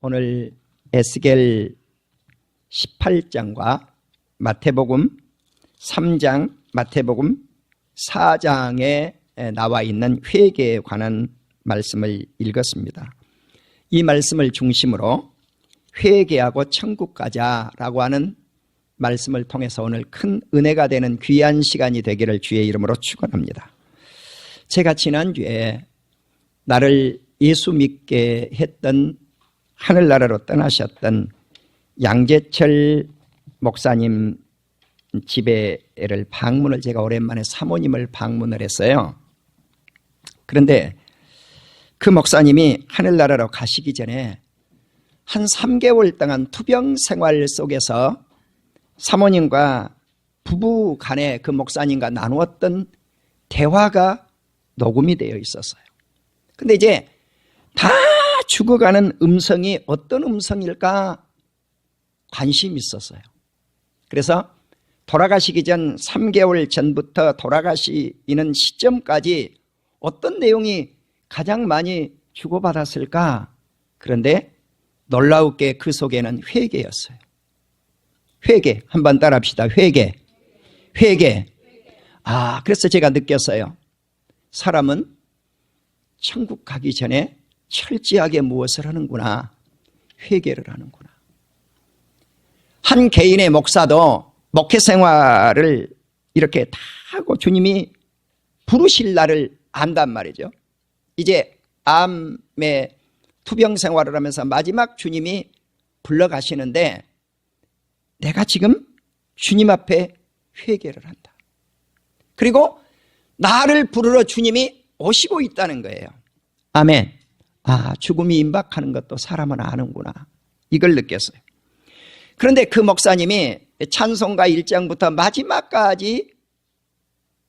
오늘 에스겔 18장과 마태복음 3장, 마태복음 4장에 나와 있는 회개에 관한 말씀을 읽었습니다. 이 말씀을 중심으로 회개하고 천국 가자라고 하는 말씀을 통해서 오늘 큰 은혜가 되는 귀한 시간이 되기를 주의 이름으로 축원합니다. 제가 지난주에 나를 예수 믿게 했던 하늘나라로 떠나셨던 양재철 목사님 집에를 방문을 제가 오랜만에 사모님을 방문을 했어요. 그런데 그 목사님이 하늘나라로 가시기 전에 한 3개월 동안 투병 생활 속에서 사모님과 부부 간에 그 목사님과 나누었던 대화가 녹음이 되어 있었어요. 근데 이제 다 죽어가는 음성이 어떤 음성일까 관심이 있었어요. 그래서 돌아가시기 전 3개월 전부터 돌아가시는 시점까지 어떤 내용이 가장 많이 주고받았을까? 그런데 놀라우게 그 속에는 회개였어요. 회개, 한번 따라합시다. 회개. 그래서 제가 느꼈어요. 사람은 천국 가기 전에 철저하게 무엇을 하는구나. 회개를 하는구나. 한 개인의 목사도 목회 생활을 이렇게 다 하고 주님이 부르실 날을 안단 말이죠. 이제 암의 투병 생활을 하면서 마지막 주님이 불러가시는데 내가 지금 주님 앞에 회개를 한다. 그리고 나를 부르러 주님이 오시고 있다는 거예요. 아멘. 죽음이 임박하는 것도 사람은 아는구나. 이걸 느꼈어요. 그런데 그 목사님이 찬송가 1장부터 마지막까지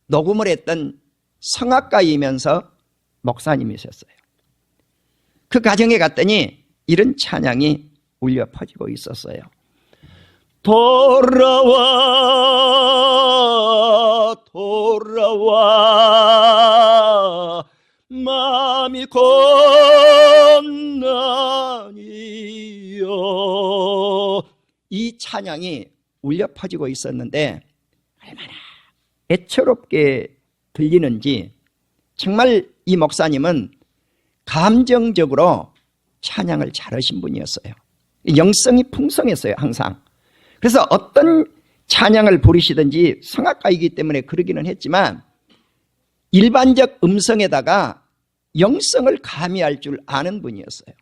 녹음을 했던 성악가이면서 목사님이셨어요. 그 가정에 갔더니 이런 찬양이 울려 퍼지고 있었어요. 돌아와 마음이 곤난이여. 이 찬양이 울려 퍼지고 있었는데 얼마나 애처롭게 들리는지 정말 이 목사님은 감정적으로 찬양을 잘하신 분이었어요. 영성이 풍성했어요, 항상. 그래서 어떤 찬양을 부르시든지 성악가이기 때문에 그러기는 했지만 일반적 음성에다가 영성을 가미할 줄 아는 분이었어요.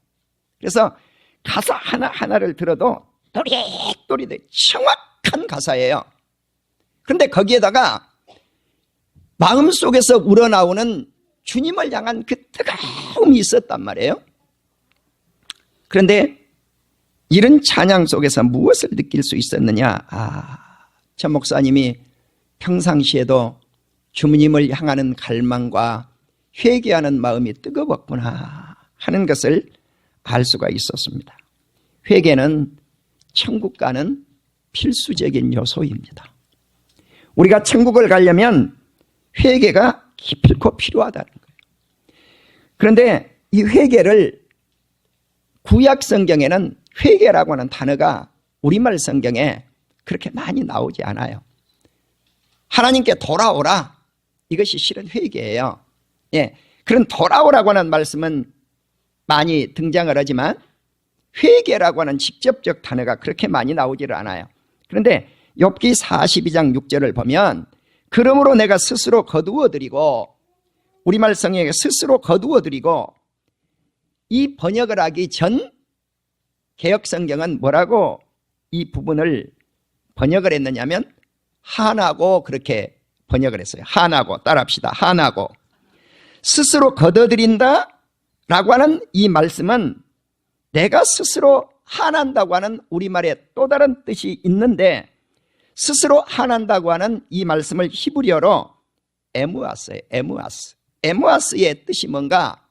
그래서 가사 하나하나를 들어도 또리또리 정확한 가사예요. 그런데 거기에다가 마음속에서 우러나오는 주님을 향한 그 뜨거움이 있었단 말이에요. 그런데 이런 찬양 속에서 무엇을 느낄 수 있었느냐? 저 목사님이 평상시에도 주님을 향하는 갈망과 회개하는 마음이 뜨거웠구나 하는 것을 알 수가 있었습니다. 회개는 천국 가는 필수적인 요소입니다. 우리가 천국을 가려면 회개가 기필코 필요하다는 거예요. 그런데 이 회개를 구약 성경에는 회개라고 하는 단어가 우리말 성경에 그렇게 많이 나오지 않아요. 하나님께 돌아오라. 이것이 실은 회개예요. 그런 돌아오라고 하는 말씀은 많이 등장을 하지만 회개라고 하는 직접적 단어가 그렇게 많이 나오지를 않아요. 그런데 욥기 42장 6절을 보면 그러므로 내가 스스로 거두어드리고, 우리말 성경에 스스로 거두어드리고, 이 번역을 하기 전 개역 성경은 뭐라고 이 부분을 번역을 했느냐면 한하고 그렇게 번역을 했어요. 한하고, 따라합시다. 한하고. 스스로 거둬들인다 라고 하는 이 말씀은 내가 스스로 한한다고 하는 우리말에 또 다른 뜻이 있는데, 스스로 한한다고 하는 이 말씀을 히브리어로 에무아스예요. 에무아스의 뜻이 뭔가?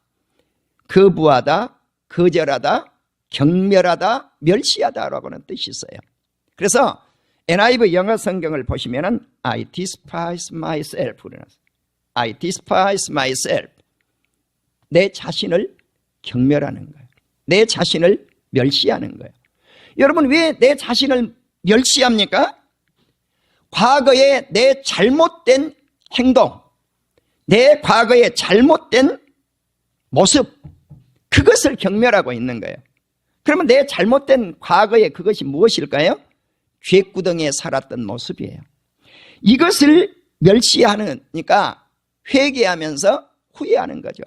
거부하다, 거절하다, 경멸하다, 멸시하다라고 하는 뜻이 있어요. 그래서 NIV 영어 성경을 보시면은 I despise myself. I despise myself. 내 자신을 경멸하는 거예요. 내 자신을 멸시하는 거예요. 여러분, 왜 내 자신을 멸시합니까? 과거에 내 잘못된 행동, 내 과거의 잘못된 모습, 그것을 경멸하고 있는 거예요. 그러면 내 잘못된 과거의 그것이 무엇일까요? 죄구덩이에 살았던 모습이에요. 이것을 멸시하니까 회개하면서 후회하는 거죠.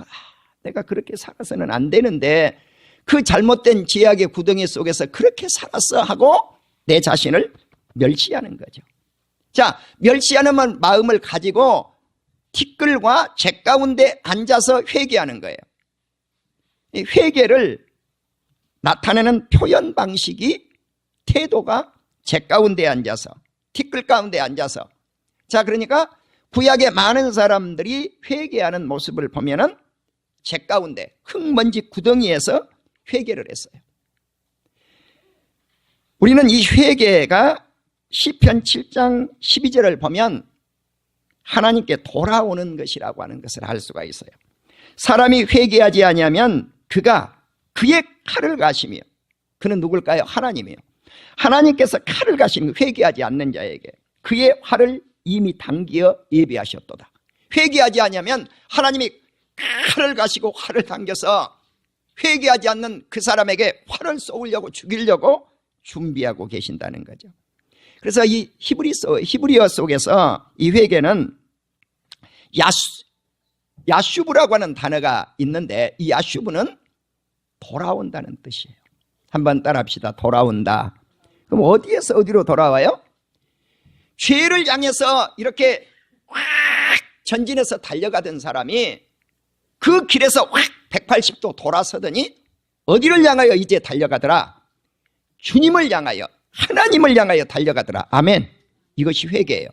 내가 그렇게 살아서는 안 되는데 그 잘못된 죄악의 구덩이 속에서 그렇게 살았어 하고 내 자신을 멸시하는 거죠. 자, 멸시하는 마음을 가지고 티끌과 재 가운데 앉아서 회개하는 거예요. 이 회개를 나타내는 표현 방식이, 태도가 재 가운데 앉아서, 티끌 가운데 앉아서. 자, 그러니까 구약의 많은 사람들이 회개하는 모습을 보면은 재 가운데 흙먼지 구덩이에서 회개를 했어요. 우리는 이 회개가 시편 7장 12절을 보면 하나님께 돌아오는 것이라고 하는 것을 알 수가 있어요. 사람이 회개하지 아니하면 그가 그의 칼을 가시며, 그는 누굴까요? 하나님이에요. 하나님께서 칼을 가시며 회개하지 않는 자에게 그의 활을 이미 당기어 예비하셨도다. 회개하지 아니하면 하나님이 칼을 가시고 활을 당겨서 회개하지 않는 그 사람에게 활을 쏘으려고 죽이려고 준비하고 계신다는 거죠. 그래서 이 히브리어 속에서 이 회개는 야슈브라고 하는 단어가 있는데, 이 야슈브는 돌아온다는 뜻이에요. 한번 따라합시다. 돌아온다. 그럼 어디에서 어디로 돌아와요? 죄를 향해서 이렇게 확 전진해서 달려가던 사람이 그 길에서 확 180도 돌아서더니 어디를 향하여 이제 달려가더라? 주님을 향하여, 하나님을 향하여 달려가더라. 아멘. 이것이 회개예요.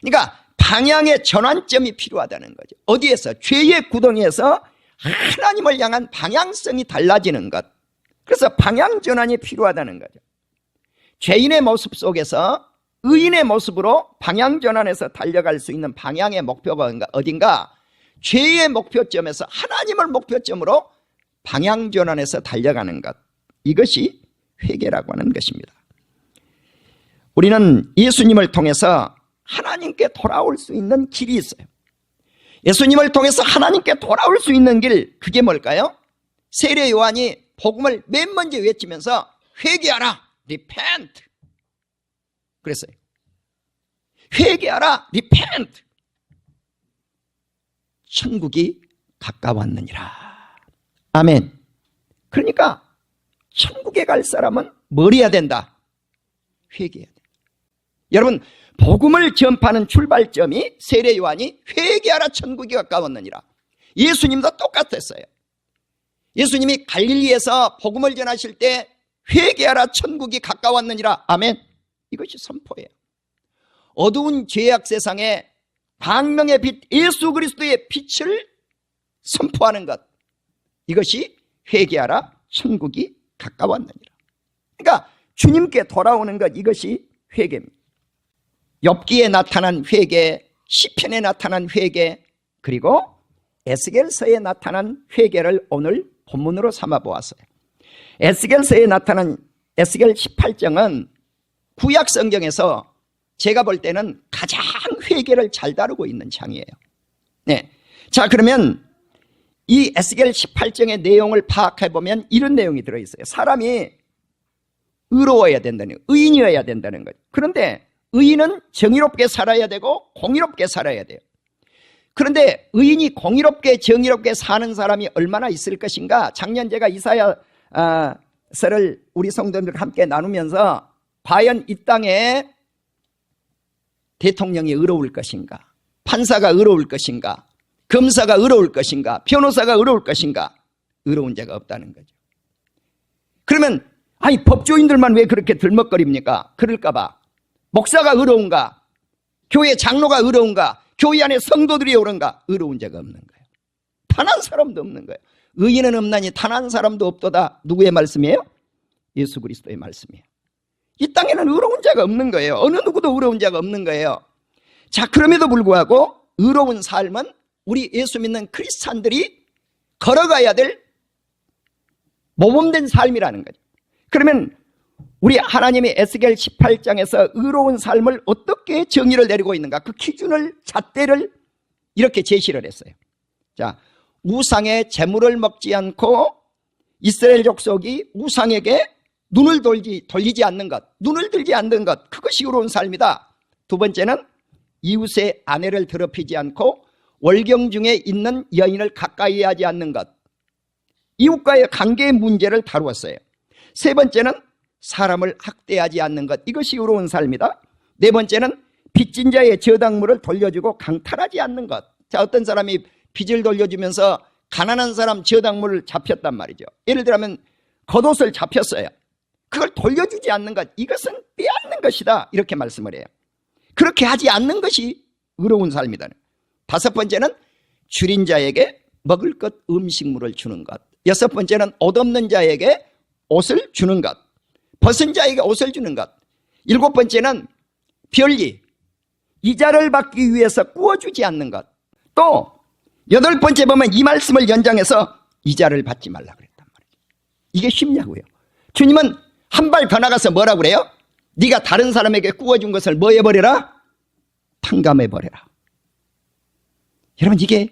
그러니까 방향의 전환점이 필요하다는 거죠. 어디에서? 죄의 구덩이에서 하나님을 향한 방향성이 달라지는 것. 그래서 방향 전환이 필요하다는 거죠. 죄인의 모습 속에서 의인의 모습으로 방향 전환해서 달려갈 수 있는 방향의 목표가 어딘가? 죄의 목표점에서 하나님을 목표점으로 방향 전환해서 달려가는 것. 이것이 회개라고 하는 것입니다. 우리는 예수님을 통해서 하나님께 돌아올 수 있는 길이 있어요. 예수님을 통해서 하나님께 돌아올 수 있는 길, 그게 뭘까요? 세례 요한이 복음을 맨 먼저 외치면서 회개하라, repent. 그랬어요. 회개하라, repent. 천국이 가까웠느니라. 아멘. 그러니까 천국에 갈 사람은 뭘 해야 된다? 회개해야 된다. 여러분, 복음을 전파하는 출발점이 세례 요한이 회개하라, 천국이 가까웠느니라. 예수님도 똑같았어요. 예수님이 갈릴리에서 복음을 전하실 때 회개하라, 천국이 가까웠느니라. 아멘. 이것이 선포예요. 어두운 죄악 세상에 광명의 빛 예수 그리스도의 빛을 선포하는 것, 이것이 회개하라, 천국이 가까웠느니라. 그러니까 주님께 돌아오는 것, 이것이 회개입니다. 욥기에 나타난 회개, 시편에 나타난 회개, 그리고 에스겔서에 나타난 회개를 오늘 본문으로 삼아 보았어요. 에스겔서에 나타난 에스겔 18장은 구약 성경에서 제가 볼 때는 가장 회개를 잘 다루고 있는 장이에요. 네. 자, 그러면 이 에스겔 18장의 내용을 파악해 보면 이런 내용이 들어있어요. 사람이 의로워야 된다는, 의인이어야 된다는 거죠. 그런데 의인은 정의롭게 살아야 되고 공의롭게 살아야 돼요. 그런데 의인이 공의롭게 정의롭게 사는 사람이 얼마나 있을 것인가? 작년 제가 이사야서를 우리 성도들과 함께 나누면서 과연 이 땅에 대통령이 의로울 것인가? 판사가 의로울 것인가? 검사가 의로울 것인가? 변호사가 의로울 것인가? 의로운 자가 없다는 거죠. 그러면 아니 법조인들만 왜 그렇게 들먹거립니까? 그럴까 봐. 목사가 의로운가? 교회 장로가 의로운가? 교회 안에 성도들이 의로운가? 의로운 자가 없는 거예요. 단 한 사람도 없는 거예요. 의인은 없나니 단 한 사람도 없도다. 누구의 말씀이에요? 예수 그리스도의 말씀이에요. 이 땅에는 의로운 자가 없는 거예요. 어느 누구도 의로운 자가 없는 거예요. 자, 그럼에도 불구하고 의로운 삶은 우리 예수 믿는 크리스찬들이 걸어가야 될 모범된 삶이라는 거죠. 그러면 우리 하나님이 에스겔 18장에서 의로운 삶을 어떻게 정의를 내리고 있는가? 그 기준을, 잣대를 이렇게 제시를 했어요. 자, 우상의 재물을 먹지 않고 이스라엘 족속이 우상에게 눈을 돌리지 않는 것, 눈을 들지 않는 것, 그것이 의로운 삶이다. 두 번째는 이웃의 아내를 더럽히지 않고 월경 중에 있는 여인을 가까이 하지 않는 것, 이웃과의 관계의 문제를 다루었어요. 세 번째는 사람을 학대하지 않는 것, 이것이 의로운 삶이다. 네 번째는 빚진 자의 저당물을 돌려주고 강탈하지 않는 것. 자, 어떤 사람이 빚을 돌려주면서 가난한 사람 저당물을 잡혔단 말이죠. 예를 들면 겉옷을 잡혔어요. 그걸 돌려주지 않는 것, 이것은 빼앗는 것이다, 이렇게 말씀을 해요. 그렇게 하지 않는 것이 의로운 삶이다. 다섯 번째는 줄인 자에게 먹을 것, 음식물을 주는 것. 여섯 번째는 옷 없는 자에게 옷을 주는 것, 벗은 자에게 옷을 주는 것. 일곱 번째는 별리, 이자를 받기 위해서 구워주지 않는 것. 또 여덟 번째 보면 이 말씀을 연장해서 이자를 받지 말라 그랬단 말이에요. 이게 쉽냐고요. 주님은 한 발 더 나가서 뭐라고 그래요? 네가 다른 사람에게 구워준 것을 뭐 해버려라? 탕감해버려라. 여러분, 이게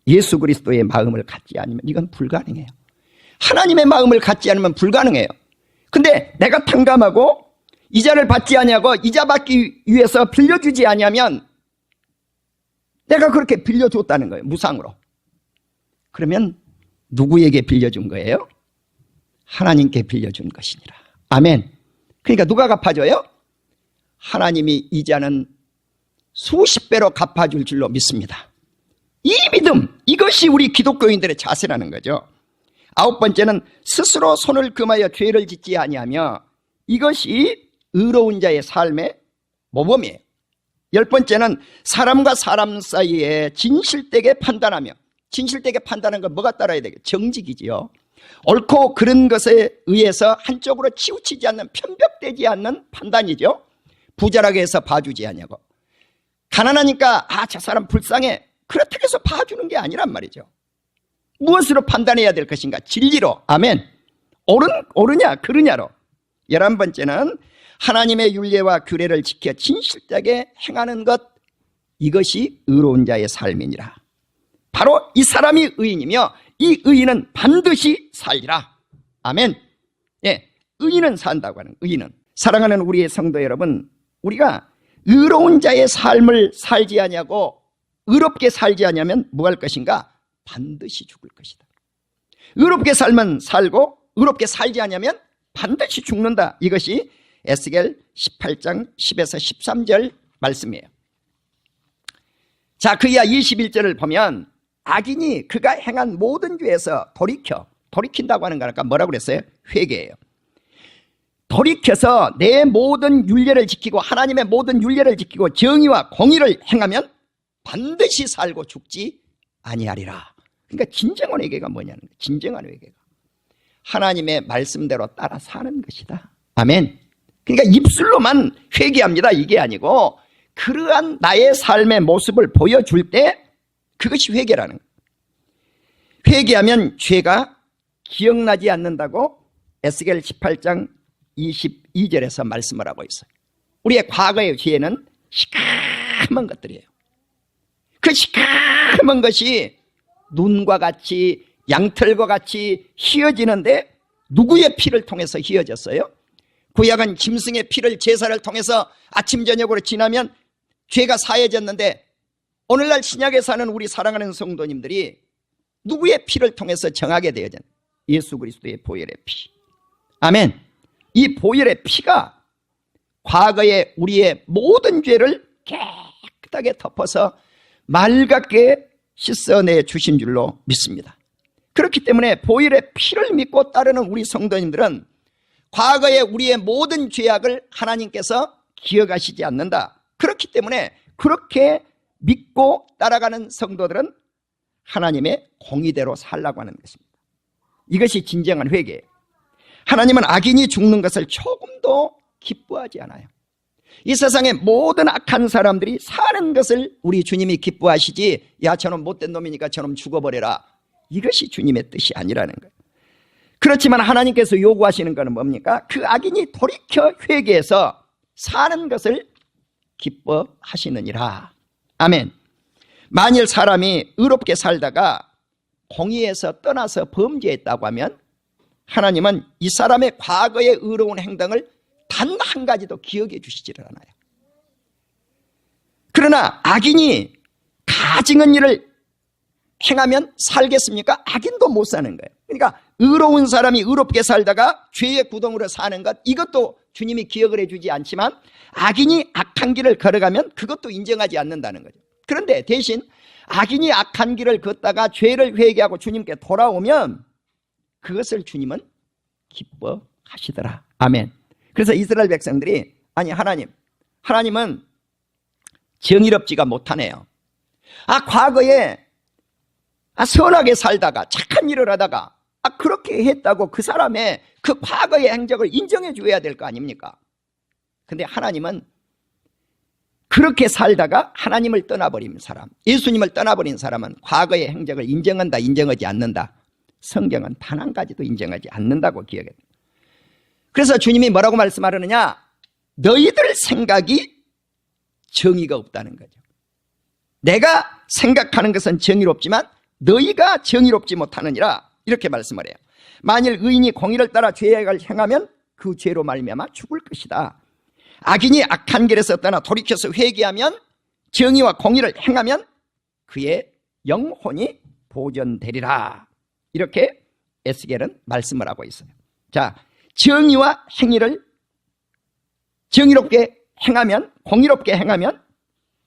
예수 그리스도의 마음을 갖지 않으면 이건 불가능해요. 하나님의 마음을 갖지 않으면 불가능해요. 근데 내가 탕감하고 이자를 받지 아니하고 이자 받기 위해서 빌려주지 아니하면 내가 그렇게 빌려줬다는 거예요. 무상으로. 그러면 누구에게 빌려준 거예요? 하나님께 빌려준 것이니라. 아멘. 그러니까 누가 갚아줘요? 하나님이 이자는 수십 배로 갚아줄 줄로 믿습니다. 이 믿음, 이것이 우리 기독교인들의 자세라는 거죠. 아홉 번째는 스스로 손을 금하여 죄를 짓지 아니하며, 이것이 의로운 자의 삶의 모범이에요. 열 번째는 사람과 사람 사이에 진실되게 판단하며, 진실되게 판단하는 건 뭐가 따라야 되겠어요? 정직이지요. 옳고 그른 것에 의해서 한쪽으로 치우치지 않는, 편벽되지 않는 판단이죠. 부자라게 해서 봐주지 않냐고, 가난하니까 저 사람 불쌍해, 그렇다고 해서 봐주는 게 아니란 말이죠. 무엇으로 판단해야 될 것인가? 진리로. 아멘. 옳으냐 그르냐로. 11번째는 하나님의 율례와 규례를 지켜 진실되게 행하는 것, 이것이 의로운 자의 삶이니라. 바로 이 사람이 의인이며 이 의인은 반드시 살리라. 아멘. 예, 의인은 산다고 하는, 의인은. 사랑하는 우리의 성도 여러분, 우리가 의로운 자의 삶을 살지 아니하고 의롭게 살지 아니하면 뭐 할 것인가? 반드시 죽을 것이다. 의롭게 살면 살고 의롭게 살지 아니하면 반드시 죽는다. 이것이 에스겔 18장 10에서 13절 말씀이에요. 자, 그이하 21절을 보면 악인이 그가 행한 모든 죄에서 돌이킨다고 하는 거니까 뭐라고 그랬어요? 회개예요. 돌이켜서 내 모든 율례를 지키고 하나님의 모든 율례를 지키고 정의와 공의를 행하면 반드시 살고 죽지 아니하리라. 그러니까 진정한 회개가 뭐냐는 거예요. 진정한 회개가 하나님의 말씀대로 따라 사는 것이다. 아멘. 그러니까 입술로만 회개합니다, 이게 아니고 그러한 나의 삶의 모습을 보여줄 때 그것이 회개라는 거예요. 회개하면 죄가 기억나지 않는다고 에스겔 18장 22절에서 말씀을 하고 있어요. 우리의 과거의 죄는 시커먼 것들이에요. 그 시커먼 것이 눈과 같이 양털과 같이 휘어지는데 누구의 피를 통해서 휘어졌어요? 구약은 짐승의 피를 제사를 통해서 아침 저녁으로 지나면 죄가 사해졌는데, 오늘날 신약에 사는 우리 사랑하는 성도님들이 누구의 피를 통해서 정하게 되어진 예수 그리스도의 보혈의 피. 아멘. 이 보혈의 피가 과거의 우리의 모든 죄를 깨끗하게 덮어서 맑게 씻어내 주신 줄로 믿습니다. 그렇기 때문에 보혈의 피를 믿고 따르는 우리 성도님들은 과거의 우리의 모든 죄악을 하나님께서 기억하시지 않는다. 그렇기 때문에 그렇게 믿고 따라가는 성도들은 하나님의 공의대로 살라고 하는 것입니다. 이것이 진정한 회개예요. 하나님은 악인이 죽는 것을 조금도 기뻐하지 않아요. 이 세상의 모든 악한 사람들이 사는 것을 우리 주님이 기뻐하시지, 야 저놈 못된 놈이니까 저놈 죽어버려라, 이것이 주님의 뜻이 아니라는 거예요. 그렇지만 하나님께서 요구하시는 것은 뭡니까? 그 악인이 돌이켜 회개해서 사는 것을 기뻐하시느니라. 아멘. 만일 사람이 의롭게 살다가 공의에서 떠나서 범죄했다고 하면 하나님은 이 사람의 과거의 의로운 행동을 단 한 가지도 기억해 주시지를 않아요. 그러나 악인이 가증한 일을 행하면 살겠습니까? 악인도 못 사는 거예요. 그러니까 의로운 사람이 의롭게 살다가 죄의 구덩으로 사는 것, 이것도 주님이 기억을 해주지 않지만 악인이 악한 길을 걸어가면 그것도 인정하지 않는다는 거죠. 그런데 대신 악인이 악한 길을 걷다가 죄를 회개하고 주님께 돌아오면 그것을 주님은 기뻐하시더라. 아멘. 그래서 이스라엘 백성들이 아니 하나님은 정의롭지가 못하네요. 과거에 선하게 살다가 착한 일을 하다가 그렇게 했다고 그 사람의 그 과거의 행적을 인정해 줘야 될 거 아닙니까? 근데 하나님은 그렇게 살다가 하나님을 떠나버린 사람, 예수님을 떠나버린 사람은 과거의 행적을 인정한다, 인정하지 않는다. 성경은 단 한 가지도 인정하지 않는다고 기억해요. 그래서 주님이 뭐라고 말씀하느냐? 너희들 생각이 정의가 없다는 거죠. 내가 생각하는 것은 정의롭지만 너희가 정의롭지 못하느니라, 이렇게 말씀을 해요. 만일 의인이 공의를 따라 죄악을 행하면 그 죄로 말미암아 죽을 것이다. 악인이 악한 길에서 떠나 돌이켜서 회개하면, 정의와 공의를 행하면 그의 영혼이 보존되리라. 이렇게 에스겔은 말씀을 하고 있어요. 자, 정의와 행위를 정의롭게 행하면, 공의롭게 행하면,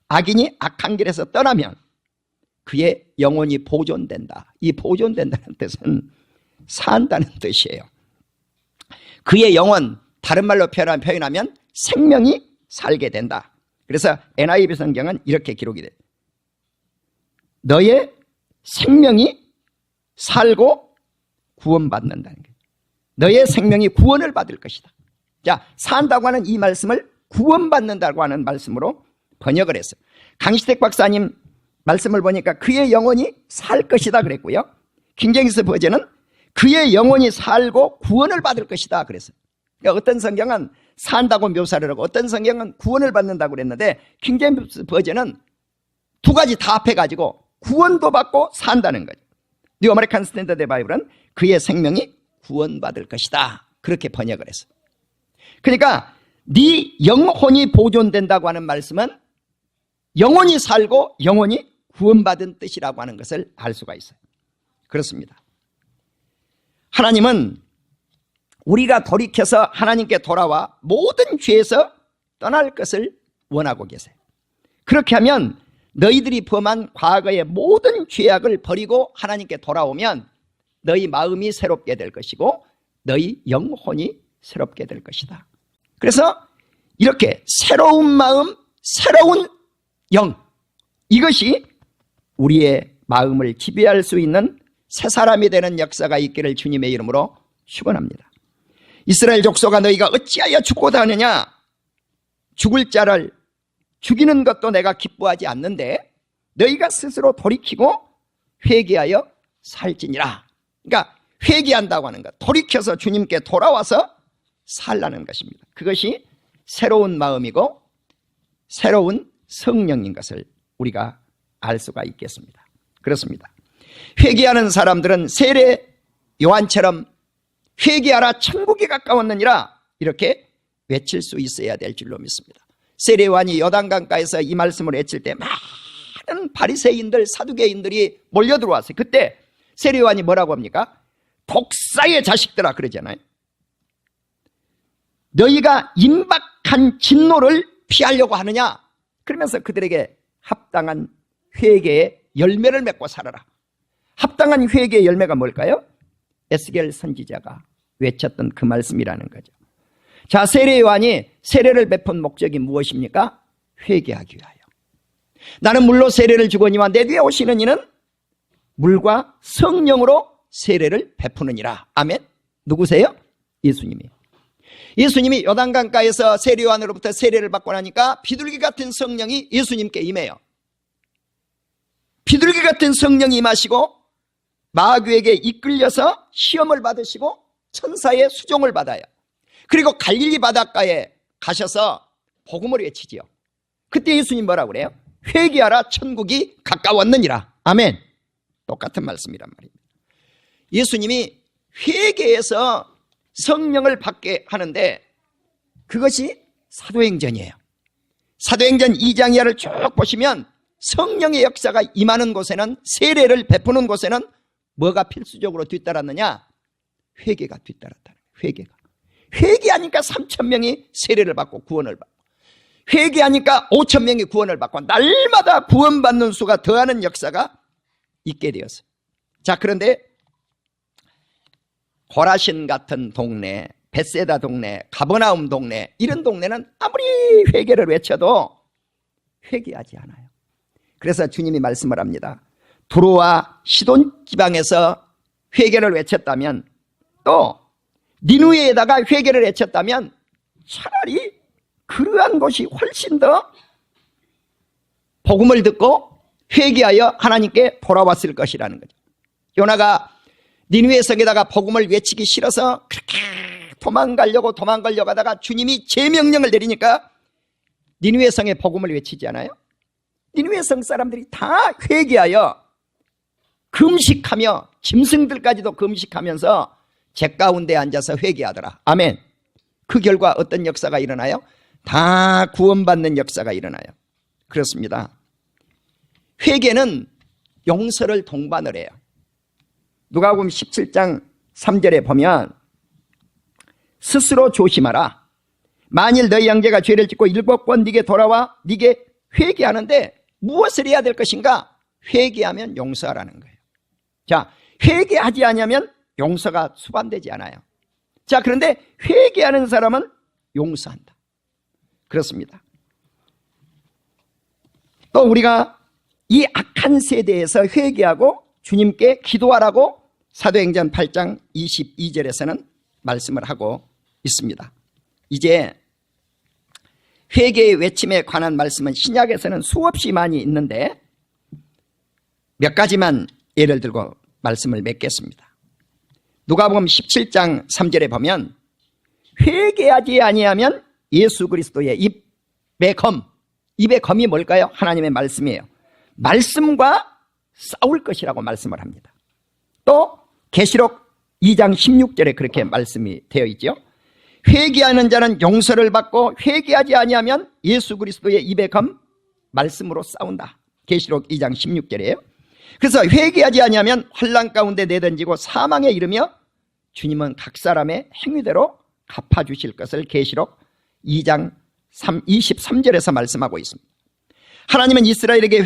악인이 악한 길에서 떠나면 그의 영혼이 보존된다. 이 보존된다는 뜻은 산다는 뜻이에요. 그의 영혼, 다른 말로 표현하면 생명이 살게 된다. 그래서 NIV 성경은 이렇게 기록이 돼요. 너의 생명이 살고 구원받는다는 거예요. 너의 생명이 구원을 받을 것이다. 자, 산다고 하는 이 말씀을 구원받는다고 하는 말씀으로 번역을 했어요. 강시택 박사님 말씀을 보니까 그의 영혼이 살 것이다 그랬고요. 킹제임스 버전은 그의 영혼이 살고 구원을 받을 것이다 그랬어요. 그러니까 어떤 성경은 산다고 묘사를 하고 어떤 성경은 구원을 받는다고 그랬는데 킹제임스 버전은 두 가지 다 합해가지고 구원도 받고 산다는 거죠. 뉴 아메리칸 스탠더드 바이블은 그의 생명이 구원받을 것이다, 그렇게 번역을 했어요. 그러니까 네 영혼이 보존된다고 하는 말씀은 영혼이 살고 영혼이 구원받은 뜻이라고 하는 것을 알 수가 있어요. 그렇습니다. 하나님은 우리가 돌이켜서 하나님께 돌아와 모든 죄에서 떠날 것을 원하고 계세요. 그렇게 하면 너희들이 범한 과거의 모든 죄악을 버리고 하나님께 돌아오면 너희 마음이 새롭게 될 것이고 너희 영혼이 새롭게 될 것이다. 그래서 이렇게 새로운 마음, 새로운 영, 이것이 우리의 마음을 지배할 수 있는 새 사람이 되는 역사가 있기를 주님의 이름으로 축원합니다. 이스라엘 족속아, 너희가 어찌하여 죽고자 하느냐? 죽을 자를 죽이는 것도 내가 기뻐하지 않는데 너희가 스스로 돌이키고 회개하여 살지니라. 그러니까 회개한다고 하는 것, 돌이켜서 주님께 돌아와서 살라는 것입니다. 그것이 새로운 마음이고 새로운 성령인 것을 우리가 알 수가 있겠습니다. 그렇습니다. 회개하는 사람들은 세례 요한처럼 회개하라 천국이 가까웠느니라 이렇게 외칠 수 있어야 될 줄로 믿습니다. 세례 요한이 요단강가에서 이 말씀을 외칠 때 많은 바리새인들, 사두개인들이 몰려들어왔어요. 그때 세례 요한이 뭐라고 합니까? 독사의 자식들아 그러잖아요. 너희가 임박한 진노를 피하려고 하느냐? 그러면서 그들에게 합당한 회개의 열매를 맺고 살아라. 합당한 회개의 열매가 뭘까요? 에스겔 선지자가 외쳤던 그 말씀이라는 거죠. 자, 세례 요한이 세례를 베푼 목적이 무엇입니까? 회개하기 위하여. 나는 물로 세례를 주거니와 내 뒤에 오시는 이는 물과 성령으로 세례를 베푸느니라. 아멘. 누구세요? 예수님이. 예수님이 요단강가에서 세례 요한으로부터 세례를 받고 나니까 비둘기 같은 성령이 예수님께 임해요. 비둘기 같은 성령이 임하시고 마귀에게 이끌려서 시험을 받으시고 천사의 수종을 받아요. 그리고 갈릴리 바닷가에 가셔서 복음을 외치지요. 그때 예수님 뭐라고 그래요? 회개하라, 천국이 가까웠느니라. 아멘. 똑같은 말씀이란 말입니다. 예수님이 회개해서 성령을 받게 하는데 그것이 사도행전이에요. 사도행전 2장 이하를 쭉 보시면 성령의 역사가 임하는 곳에는, 세례를 베푸는 곳에는 뭐가 필수적으로 뒤따랐느냐? 회개가 뒤따랐다는 거예요. 회개하니까 3,000명이 세례를 받고 구원을 받고, 회개하니까 5,000명이 구원을 받고, 날마다 구원받는 수가 더하는 역사가 있게 되었어요. 자, 그런데 고라신 같은 동네, 벳세다 동네, 가버나움 동네, 이런 동네는 아무리 회개를 외쳐도 회개하지 않아요. 그래서 주님이 말씀을 합니다. 두로와 시돈 지방에서 회개를 외쳤다면, 또 니누에다가 회개를 외쳤다면 차라리 그러한 곳이 훨씬 더 복음을 듣고 회개하여 하나님께 돌아왔을 것이라는 거죠. 요나가 니누에 성에다가 복음을 외치기 싫어서 그렇게 도망가려고 하다가 주님이 제명령을 내리니까 니누에 성에 복음을 외치지 않아요? 니누에 성 사람들이 다 회개하여 금식하며 짐승들까지도 금식하면서 제 가운데 앉아서 회개하더라. 아멘. 그 결과 어떤 역사가 일어나요? 다 구원받는 역사가 일어나요. 그렇습니다. 회개는 용서를 동반을 해요. 누가복음 17장 3절에 보면 스스로 조심하라. 만일 너희 형제가 죄를 짓고 7번 네게 돌아와 네게 회개하는데 무엇을 해야 될 것인가? 회개하면 용서하라는 거예요. 자, 회개하지 않으면 용서가 수반되지 않아요. 자, 그런데 회개하는 사람은 용서한다. 그렇습니다. 또 우리가 이 악한 세대에서 회개하고 주님께 기도하라고 사도행전 8장 22절에서는 말씀을 하고 있습니다. 이제 회개의 외침에 관한 말씀은 신약에서는 수없이 많이 있는데 몇 가지만 예를 들고 말씀을 맺겠습니다. 누가복음 17장 3절에 보면 회개하지 아니하면 예수 그리스도의 입의 검이 뭘까요? 하나님의 말씀이에요. 말씀과 싸울 것이라고 말씀을 합니다. 또 계시록 2장 16절에 그렇게 말씀이 되어 있죠. 회개하는 자는 용서를 받고 회개하지 아니하면 예수 그리스도의 입의 검 말씀으로 싸운다. 계시록 2장 16절이에요. 그래서 회개하지 아니하면 환난 가운데 내던지고 사망에 이르며 주님은 각 사람의 행위대로 갚아주실 것을 계시록 2장 23절에서 말씀하고 있습니다. 하나님은 이스라엘에게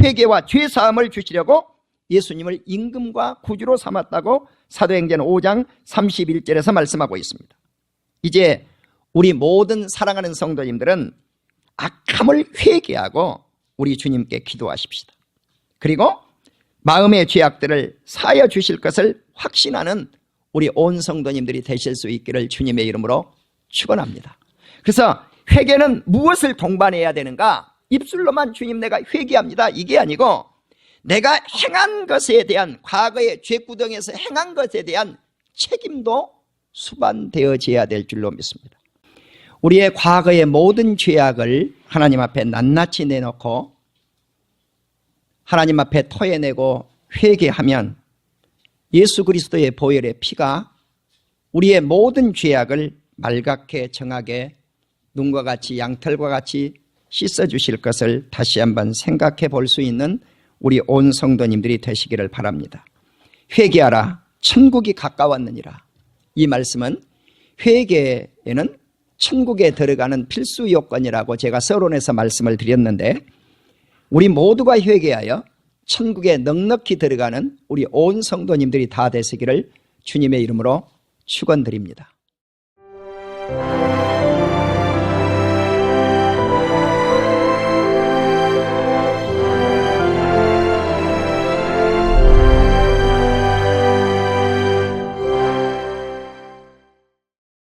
회개와 죄사함을 주시려고 예수님을 임금과 구주로 삼았다고 사도행전 5장 31절에서 말씀하고 있습니다. 이제 우리 모든 사랑하는 성도님들은 악함을 회개하고 우리 주님께 기도하십시다. 그리고 마음의 죄악들을 사하여 주실 것을 확신하는 우리 온 성도님들이 되실 수 있기를 주님의 이름으로 축원합니다. 그래서 회개는 무엇을 동반해야 되는가? 입술로만 주님 내가 회개합니다 이게 아니고 내가 행한 것에 대한, 과거의 죄구덩이에서 행한 것에 대한 책임도 수반되어져야 될 줄로 믿습니다. 우리의 과거의 모든 죄악을 하나님 앞에 낱낱이 내놓고 하나님 앞에 토해내고 회개하면 예수 그리스도의 보혈의 피가 우리의 모든 죄악을 말갛게 정하게 눈과 같이 양털과 같이 씻어주실 것을 다시 한번 생각해 볼 수 있는 우리 온 성도님들이 되시기를 바랍니다. 회개하라, 천국이 가까웠느니라. 이 말씀은 회개에는 천국에 들어가는 필수 요건이라고 제가 서론에서 말씀을 드렸는데 우리 모두가 회개하여 천국에 넉넉히 들어가는 우리 온 성도님들이 다 되시기를 주님의 이름으로 축원드립니다.